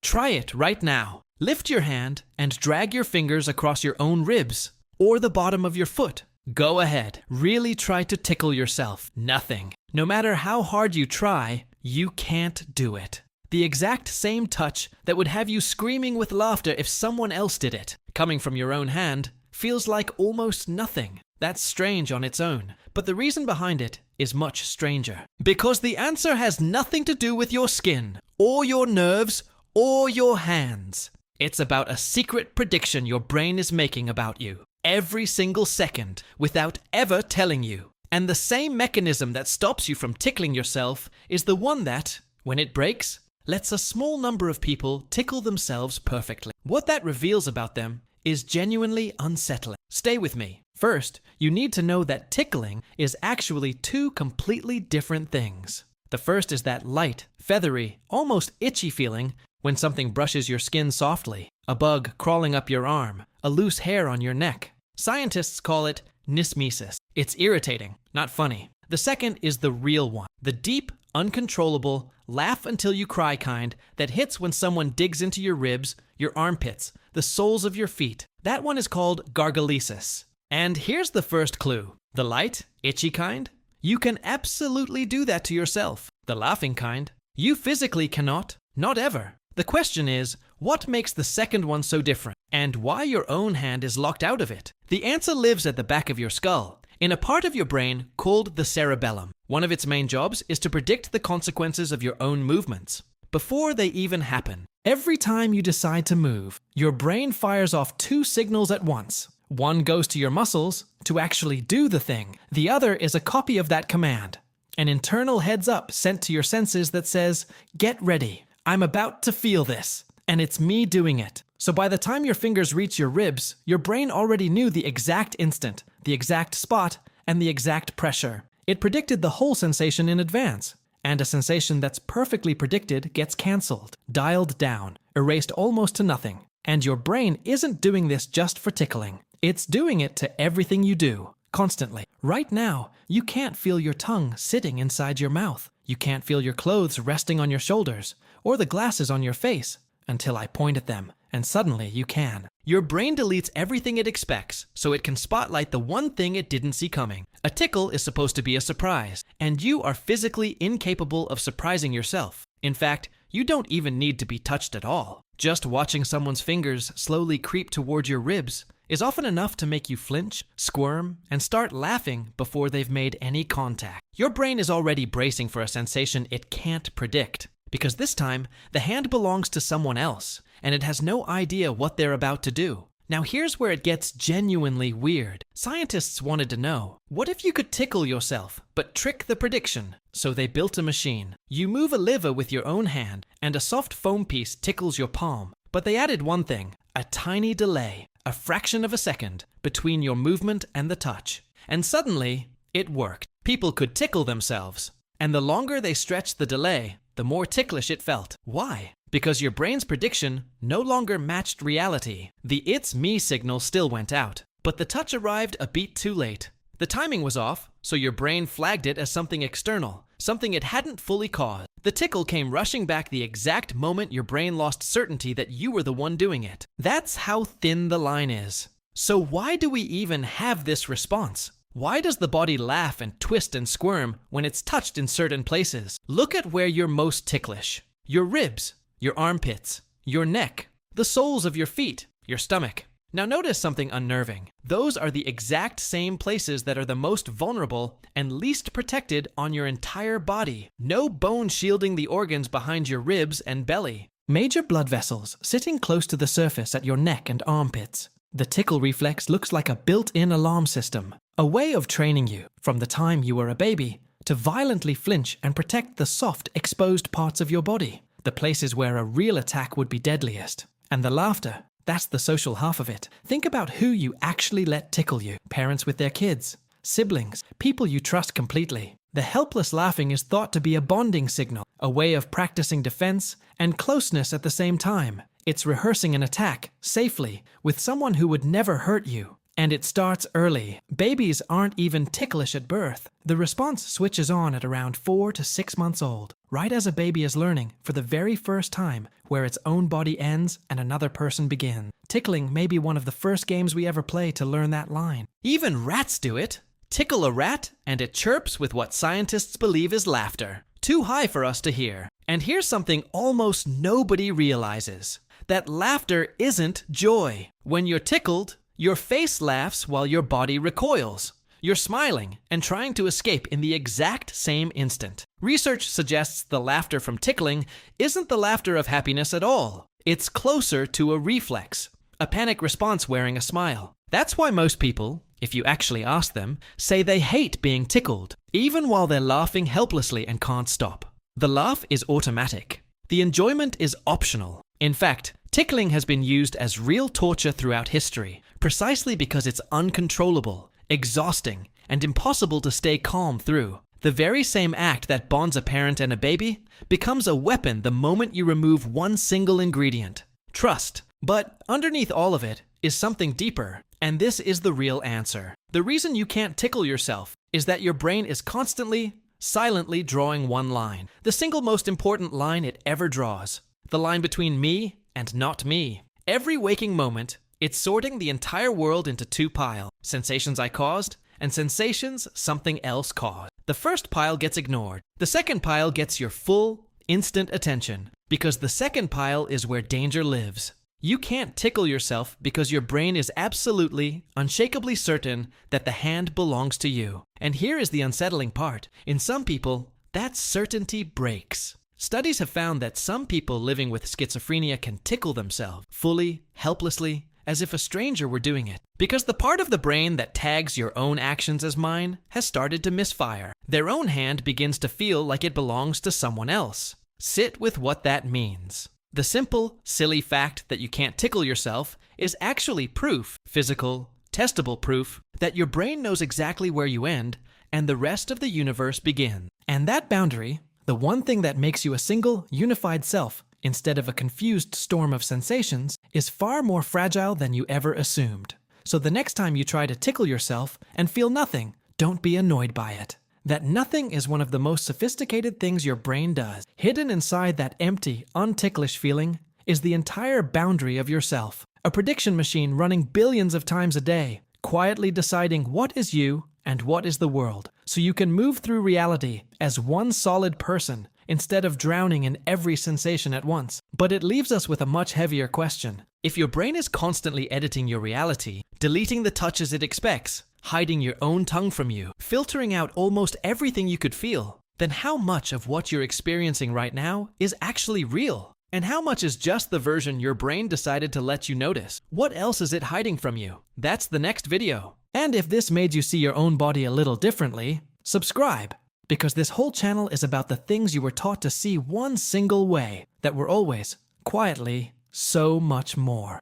Try it right now. Lift your hand and drag your fingers across your own ribs or the bottom of your foot. Go ahead. Really try to tickle yourself. Nothing. No matter how hard you try, you can't do it. The exact same touch that would have you screaming with laughter if someone else did it, coming from your own hand, feels like almost nothing. That's strange on its own, but the reason behind it is much stranger. Because the answer has nothing to do with your skin, or your nerves, or your hands. It's about a secret prediction your brain is making about you, every single second, without ever telling you. And the same mechanism that stops you from tickling yourself is the one that, when it breaks, lets a small number of people tickle themselves perfectly. What that reveals about them is genuinely unsettling. Stay with me. First, you need to know that tickling is actually two completely different things. The first is that light, feathery, almost itchy feeling when something brushes your skin softly, a bug crawling up your arm, a loose hair on your neck. Scientists call it nismesis. It's irritating, not funny. The second is the real one, the deep, uncontrollable, laugh until you cry kind that hits when someone digs into your ribs, your armpits, the soles of your feet. That one is called gargalesis. And here's the first clue. The light, itchy kind? You can absolutely do that to yourself. The laughing kind? You physically cannot, not ever. The question is, what makes the second one so different? And why your own hand is locked out of it? The answer lives at the back of your skull, in a part of your brain called the cerebellum. One of its main jobs is to predict the consequences of your own movements before they even happen. Every time you decide to move, your brain fires off two signals at once. One goes to your muscles to actually do the thing. The other is a copy of that command, an internal heads-up sent to your senses that says, "Get ready. I'm about to feel this, and it's me doing it." So by the time your fingers reach your ribs, your brain already knew the exact instant, the exact spot, and the exact pressure. It predicted the whole sensation in advance, and a sensation that's perfectly predicted gets cancelled, dialed down, erased almost to nothing. And your brain isn't doing this just for tickling. It's doing it to everything you do, constantly. Right now, you can't feel your tongue sitting inside your mouth. You can't feel your clothes resting on your shoulders, or the glasses on your face, until I point at them, and suddenly you can. Your brain deletes everything it expects, so it can spotlight the one thing it didn't see coming. A tickle is supposed to be a surprise, and you are physically incapable of surprising yourself. In fact, you don't even need to be touched at all. Just watching someone's fingers slowly creep toward your ribs is often enough to make you flinch, squirm, and start laughing before they've made any contact. Your brain is already bracing for a sensation it can't predict, because this time, the hand belongs to someone else, and it has no idea what they're about to do. Now here's where it gets genuinely weird. Scientists wanted to know, what if you could tickle yourself, but trick the prediction? So they built a machine. You move a lever with your own hand, and a soft foam piece tickles your palm. But they added one thing, a tiny delay, a fraction of a second, between your movement and the touch. And suddenly, it worked. People could tickle themselves. And the longer they stretched the delay, the more ticklish it felt. Why? Because your brain's prediction no longer matched reality. The "it's me" signal still went out, but the touch arrived a beat too late. The timing was off, so your brain flagged it as something external, something it hadn't fully caused. The tickle came rushing back the exact moment your brain lost certainty that you were the one doing it. That's how thin the line is. So why do we even have this response? Why does the body laugh and twist and squirm when it's touched in certain places? Look at where you're most ticklish. Your ribs, your armpits, your neck, the soles of your feet, your stomach. Now notice something unnerving. Those are the exact same places that are the most vulnerable and least protected on your entire body. No bone shielding the organs behind your ribs and belly. Major blood vessels sitting close to the surface at your neck and armpits. The tickle reflex looks like a built-in alarm system, a way of training you, from the time you were a baby, to violently flinch and protect the soft, exposed parts of your body, the places where a real attack would be deadliest. And the laughter, that's the social half of it. Think about who you actually let tickle you. Parents with their kids, siblings, people you trust completely. The helpless laughing is thought to be a bonding signal, a way of practicing defense and closeness at the same time. It's rehearsing an attack, safely, with someone who would never hurt you. And it starts early. Babies aren't even ticklish at birth. The response switches on at around 4 to 6 months old, right as a baby is learning, for the very first time, where its own body ends and another person begins. Tickling may be one of the first games we ever play to learn that line. Even rats do it. Tickle a rat, and it chirps with what scientists believe is laughter. Too high for us to hear. And here's something almost nobody realizes. That laughter isn't joy. When you're tickled, your face laughs while your body recoils. You're smiling and trying to escape in the exact same instant. Research suggests the laughter from tickling isn't the laughter of happiness at all. It's closer to a reflex, a panic response wearing a smile. That's why most people, if you actually ask them, say they hate being tickled, even while they're laughing helplessly and can't stop. The laugh is automatic. The enjoyment is optional. In fact, tickling has been used as real torture throughout history, precisely because it's uncontrollable, exhausting, and impossible to stay calm through. The very same act that bonds a parent and a baby becomes a weapon the moment you remove one single ingredient: trust. But underneath all of it is something deeper, and this is the real answer. The reason you can't tickle yourself is that your brain is constantly, silently drawing one line. The single most important line it ever draws. The line between me and not me. Every waking moment, it's sorting the entire world into two piles: sensations I caused and sensations something else caused. The first pile gets ignored. The second pile gets your full, instant attention, because the second pile is where danger lives. You can't tickle yourself because your brain is absolutely, unshakably certain that the hand belongs to you. And here is the unsettling part. In some people, that certainty breaks. Studies have found that some people living with schizophrenia can tickle themselves, fully, helplessly, as if a stranger were doing it. Because the part of the brain that tags your own actions as mine has started to misfire. Their own hand begins to feel like it belongs to someone else. Sit with what that means. The simple, silly fact that you can't tickle yourself is actually proof, physical, testable proof, that your brain knows exactly where you end and the rest of the universe begins. And that boundary, the one thing that makes you a single, unified self, instead of a confused storm of sensations, is far more fragile than you ever assumed. So the next time you try to tickle yourself and feel nothing, don't be annoyed by it. That nothing is one of the most sophisticated things your brain does. Hidden inside that empty, unticklish feeling is the entire boundary of yourself. A prediction machine running billions of times a day, quietly deciding what is you and what is the world, so you can move through reality as one solid person instead of drowning in every sensation at once. But it leaves us with a much heavier question. If your brain is constantly editing your reality, deleting the touches it expects, hiding your own tongue from you, filtering out almost everything you could feel, then how much of what you're experiencing right now is actually real? And how much is just the version your brain decided to let you notice? What else is it hiding from you? That's the next video. And if this made you see your own body a little differently, subscribe, because this whole channel is about the things you were taught to see one single way that were always, quietly, so much more.